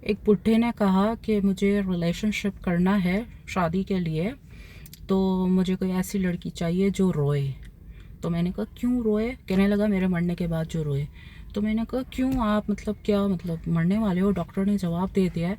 एक बुड्ढे ने कहा कि मुझे रिलेशनशिप करना है शादी के लिए, तो मुझे कोई ऐसी लड़की चाहिए जो रोए। तो मैंने कहा क्यों रोए? कहने लगा मेरे मरने के बाद जो रोए। तो मैंने कहा क्यों, आप मतलब क्या मतलब मरने वाले हो? डॉक्टर ने जवाब दे दिया है।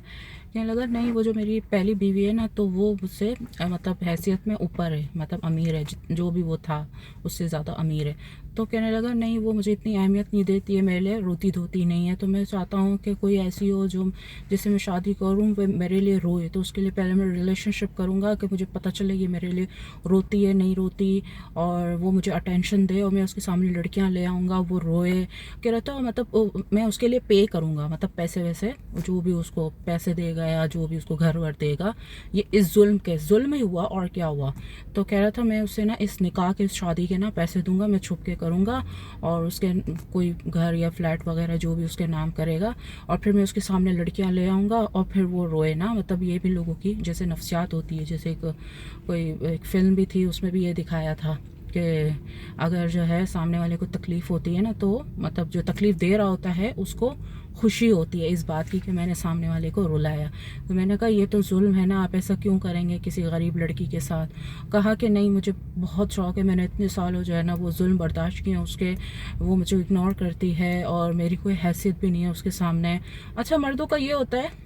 कहने लगा नहीं, वो जो मेरी पहली बीवी है ना, तो वो मुझसे मतलब हैसियत में ऊपर है, मतलब अमीर है, जो भी वो था उससे ज़्यादा अमीर है। तो कहने लगा नहीं, वो मुझे इतनी अहमियत नहीं देती है, मेरे लिए रोती धोती नहीं है, तो मैं चाहता हूँ कि कोई ऐसी हो जो जिससे मैं शादी करूँ, वो मेरे लिए रोए। तो उसके लिए पहले मैं रिलेशनशिप करूँगा कि मुझे पता चले कि मेरे लिए रोती है नहीं रोती, और वो मुझे अटेंशन दे, और मैं उसके सामने लड़कियाँ ले आऊँगा वो रोए। कह रहा था मतलब मैं उसके लिए पे करूँगा, मतलब पैसे वैसे जो भी उसको पैसे देगा या जो भी उसको घर वर देगा। ये इस जुल्म ही हुआ और क्या हुआ। तो कह रहा था मैं उससे ना इस निकाह के, इस शादी के ना पैसे दूंगा, मैं छुप के करूँगा, और उसके कोई घर या फ्लैट वगैरह जो भी उसके नाम करेगा, और फिर मैं उसके सामने लड़कियां ले आऊँगा, और फिर वो रोए ना। मतलब ये भी लोगों की जैसे नफ्सियात होती है, जैसे एक फ़िल्म भी थी, उसमें भी ये दिखाया था कि अगर जो है सामने वाले को तकलीफ़ होती है ना, तो मतलब जो तकलीफ़ दे रहा होता है उसको खुशी होती है इस बात की कि मैंने सामने वाले को रुलाया। तो मैंने कहा ये तो जुल्म है ना, आप ऐसा क्यों करेंगे किसी गरीब लड़की के साथ? कहा कि नहीं, मुझे बहुत शौक़ है, मैंने इतने सालों जो है ना वो जुल्म बर्दाश्त किए उसके, वो मुझे इग्नोर करती है और मेरी कोई हैसियत भी नहीं है उसके सामने। अच्छा, मर्दों का ये होता है,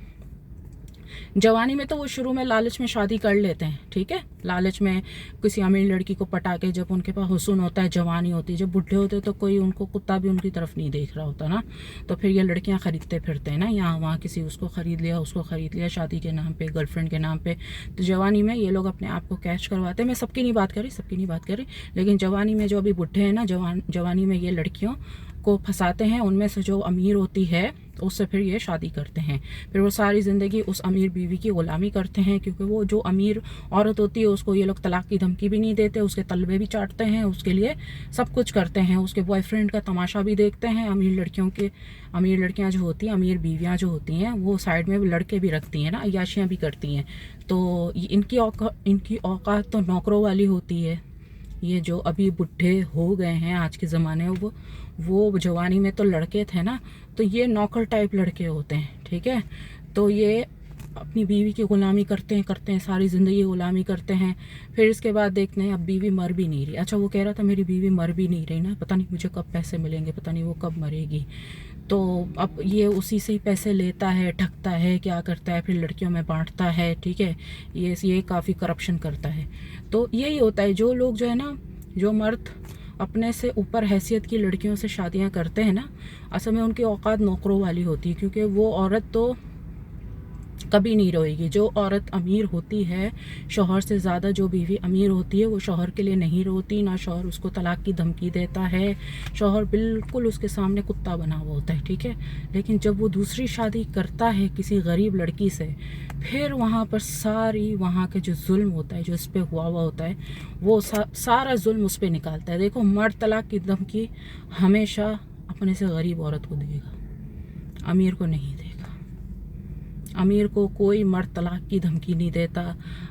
जवानी में तो वो शुरू में लालच में शादी कर लेते हैं, ठीक है, लालच में किसी अमीर लड़की को पटा के, जब उनके पास हुस्न होता है, जवानी होती है, जब बुढ़े होते हैं तो कोई उनको कुत्ता भी उनकी तरफ नहीं देख रहा होता ना, तो फिर ये लड़कियां खरीदते फिरते हैं ना, यहाँ वहाँ किसी उसको ख़रीद लिया, उसको ख़रीद लिया शादी के नाम पे, गर्लफ्रेंड के नाम पे। तो जवानी में ये लोग अपने आप को कैच करवाते हैं। मैं सबकी नहीं बात करी, सबकी नहीं बात करी, लेकिन जवानी में जो अभी बुढ़े हैं ना, जवानी में ये लड़कियों को फंसाते हैं। उनमें से जो अमीर होती है उससे फिर ये शादी करते हैं, फिर वो सारी ज़िंदगी उस अमीर बीवी की ग़ुलामी करते हैं, क्योंकि वो जो अमीर औरत होती है उसको ये लोग तलाक की धमकी भी नहीं देते, उसके तलबे भी चाटते हैं, उसके लिए सब कुछ करते हैं, उसके बॉयफ्रेंड का तमाशा भी देखते हैं। अमीर लड़कियां जो होती हैं, अमीर बीवियां जो होती हैं, वो साइड में लड़के भी रखती हैं ना, अय्याशियाँ भी करती हैं। तो इनकी औकात तो नौकरों वाली होती है। ये जो अभी बुढ़े हो गए हैं आज के ज़माने में, वो जवानी में तो लड़के थे ना, तो ये नौकर टाइप लड़के होते हैं, ठीक है। तो ये अपनी बीवी की ग़ुलामी करते हैं, सारी ज़िंदगी ग़ुलामी करते हैं। फिर इसके बाद देखते हैं अब बीवी मर भी नहीं रही। अच्छा, वो कह रहा था मेरी बीवी मर भी नहीं रही ना, पता नहीं मुझे कब पैसे मिलेंगे, पता नहीं वो कब मरेगी। तो अब ये उसी से ही पैसे लेता है, ठगता है, क्या करता है, फिर लड़कियों में बांटता है, ठीक है। ये काफ़ी करप्शन करता है। तो यही होता है, जो लोग जो है ना, जो मर्द अपने से ऊपर हैसियत की लड़कियों से शादियां करते हैं ना, असल में उनकी औकात नौकरों वाली होती है, क्योंकि वो औरत तो कभी नहीं रोएगी। जो औरत अमीर होती है, शौहर से ज़्यादा जो बीवी अमीर होती है, वो शौहर के लिए नहीं रोती, ना शौहर उसको तलाक की धमकी देता है, शौहर बिल्कुल उसके सामने कुत्ता बना हुआ होता है, ठीक है। लेकिन जब वो दूसरी शादी करता है किसी गरीब लड़की से, फिर वहाँ पर सारी वहाँ के जो जुल्म होता है, जो इस पर हुआ होता है, वो सारा जुल्म उस पर निकालता है। देखो, मर्द तलाक की धमकी हमेशा अपने से गरीब औरत को देगा, अमीर को नहीं देगा। अमीर को कोई मर्द तलाक की धमकी नहीं देता।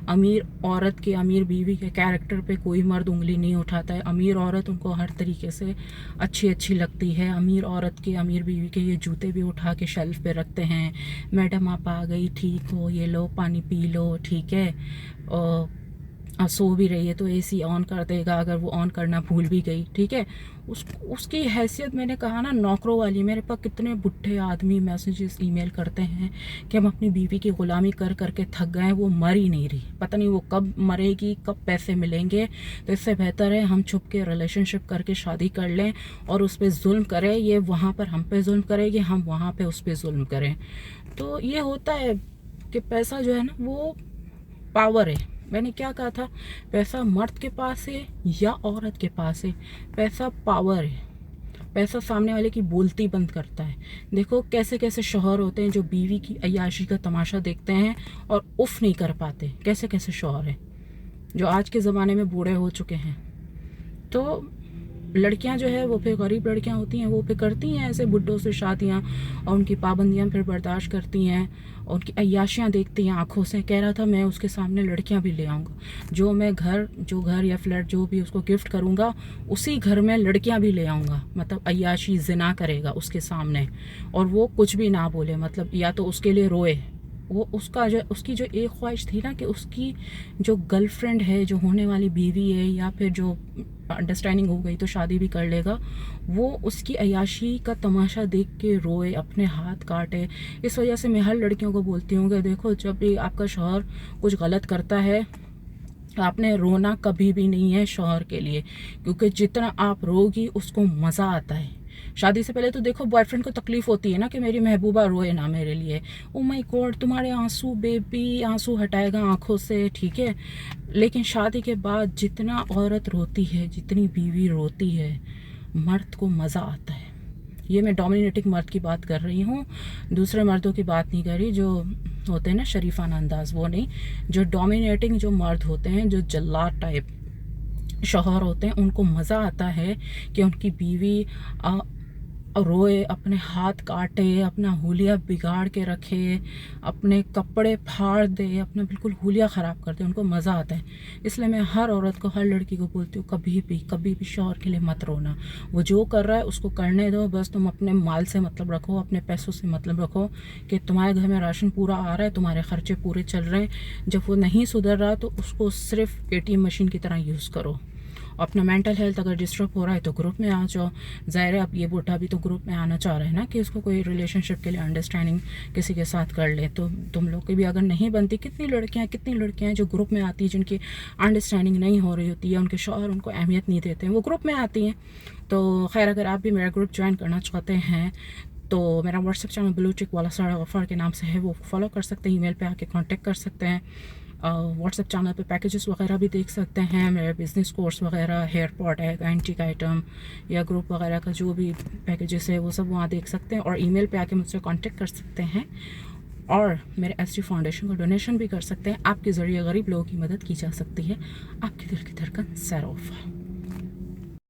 अमीर औरत के, अमीर बीवी के कैरेक्टर पे कोई मर्द उंगली नहीं उठाता है। अमीर औरत उनको हर तरीके से अच्छी लगती है। अमीर औरत के, अमीर बीवी के ये जूते भी उठा के शेल्फ पे रखते हैं, मैडम आप आ गई, ठीक हो, ये लो पानी पी लो, ठीक है। और सो भी रही है तो एसी ऑन कर देगा, अगर वो ऑन करना भूल भी गई, ठीक है। उसकी हैसियत, मैंने कहा ना, नौकरों वाली। मेरे पास कितने बुढ़े आदमी मैसेजेस ईमेल करते हैं कि हम अपनी बीवी की ग़ुलामी कर करके थक गए, वो मर ही नहीं रही, पता नहीं वो कब मरेगी, कब पैसे मिलेंगे। तो इससे बेहतर है हम छुप के रिलेशनशिप करके शादी कर लें और उस पर जुल्म करें। ये वहाँ पर हम पे जुल्म करेगी, हम वहाँ पर उस पर जुल्म करें। तो ये होता है कि पैसा जो है ना, वो पावर है। मैंने क्या कहा था, पैसा मर्द के पास है या औरत के पास है, पैसा पावर है। पैसा सामने वाले की बोलती बंद करता है। देखो कैसे कैसे शौहर होते हैं जो बीवी की अय्याशी का तमाशा देखते हैं और उफ नहीं कर पाते। कैसे कैसे शौहर हैं जो आज के ज़माने में बूढ़े हो चुके हैं। तो लड़कियां जो है वो फिर गरीब लड़कियां होती हैं, वो फिर करती हैं ऐसे बुड्ढों से शादियां, और उनकी पाबंदियां फिर बर्दाश्त करती हैं, और उनकी अय्याशियां देखती हैं आंखों से। कह रहा था मैं उसके सामने लड़कियां भी ले आऊँगा, जो घर या फ्लैट जो भी उसको गिफ्ट करूँगा, उसी घर में लड़कियां भी ले आऊँगा। मतलब अय्याशी जिना करेगा उसके सामने, और वो कुछ भी ना बोले, मतलब या तो उसके लिए रोए। वो उसकी जो एक ख्वाहिश थी ना कि उसकी जो गर्लफ्रेंड है, जो होने वाली बीवी है, या फिर जो अंडरस्टैंडिंग हो गई तो शादी भी कर लेगा, वो उसकी अय्याशी का तमाशा देख के रोए, अपने हाथ काटे। इस वजह से मैं हर लड़कियों को बोलती हूँ कि देखो, जब भी आपका शौहर कुछ गलत करता है, आपने रोना कभी भी नहीं है शौहर के लिए, क्योंकि जितना आप रोगी उसको मज़ा आता है। शादी से पहले तो देखो बॉयफ्रेंड को तकलीफ होती है ना कि मेरी महबूबा रोए ना मेरे लिए। ओ माय गॉड, तुम्हारे आंसू बेबी, आंसू हटाएगा आंखों से, ठीक है। लेकिन शादी के बाद जितना औरत रोती है, जितनी बीवी रोती है, मर्द को मज़ा आता है। ये मैं डोमिनेटिंग मर्द की बात कर रही हूँ, दूसरे मर्दों की बात नहीं कर रही, जो होते हैं ना शरीफाना अंदाज, वो नहीं। जो डोमिनेटिंग जो मर्द होते हैं, जो जल्लाद टाइप शौहर होते हैं, उनको मज़ा आता है कि उनकी बीवी रोए, अपने हाथ काटे, अपना हुलिया बिगाड़ के रखे, अपने कपड़े फाड़ दे, अपना बिल्कुल हुलिया ख़राब कर दे, उनको मज़ा आता है। इसलिए मैं हर औरत को, हर लड़की को बोलती हूँ, कभी भी शौहर के लिए मत रोना। वो जो कर रहा है उसको करने दो, बस तुम अपने माल से मतलब रखो, अपने पैसों से मतलब रखो कि तुम्हारे घर में राशन पूरा आ रहा है, तुम्हारे खर्चे पूरे चल रहे हैं। जब वो नहीं सुधर रहा तो उसको सिर्फ ATM मशीन की तरह यूज़ करो। अपना मेंटल हेल्थ अगर डिस्टर्ब हो रहा है तो ग्रुप में आ जाओ। ज़ाहिर है अब ये बूढ़ा भी तो ग्रुप में आना चाह रहा है ना कि उसको कोई रिलेशनशिप के लिए अंडरस्टैंडिंग किसी के साथ कर ले, तो तुम लोग की भी अगर नहीं बनती, कितनी लड़कियां हैं जो ग्रुप में आती हैं, जिनकी अंडरस्टैंडिंग नहीं हो रही होती है, उनके शौहर उनको अहमियत नहीं देते हैं, वो ग्रुप में आती हैं। तो खैर, अगर आप भी मेरा ग्रुप ज्वाइन करना चाहते हैं तो मेरा व्हाट्सएप चैनल ब्लू टिक वाला सारा ऑफर के नाम से है, वो फॉलो कर सकते हैं, ईमेल पे आके कांटेक्ट कर सकते हैं। व्हाट्सएप चैनल पे पैकेजेस वगैरह भी देख सकते हैं, मेरे बिज़नेस कोर्स वगैरह, हेयर पॉट है, एंटीक आइटम या ग्रुप वगैरह का जो भी पैकेजेस है वो सब वहाँ देख सकते हैं, और ईमेल पे आके मुझसे कांटेक्ट कर सकते हैं। और मेरे SD फाउंडेशन को डोनेशन भी कर सकते हैं। आपके ज़रिए गरीब लोगों की मदद की जा सकती है। आपके दिल की धड़कन सैरोफ।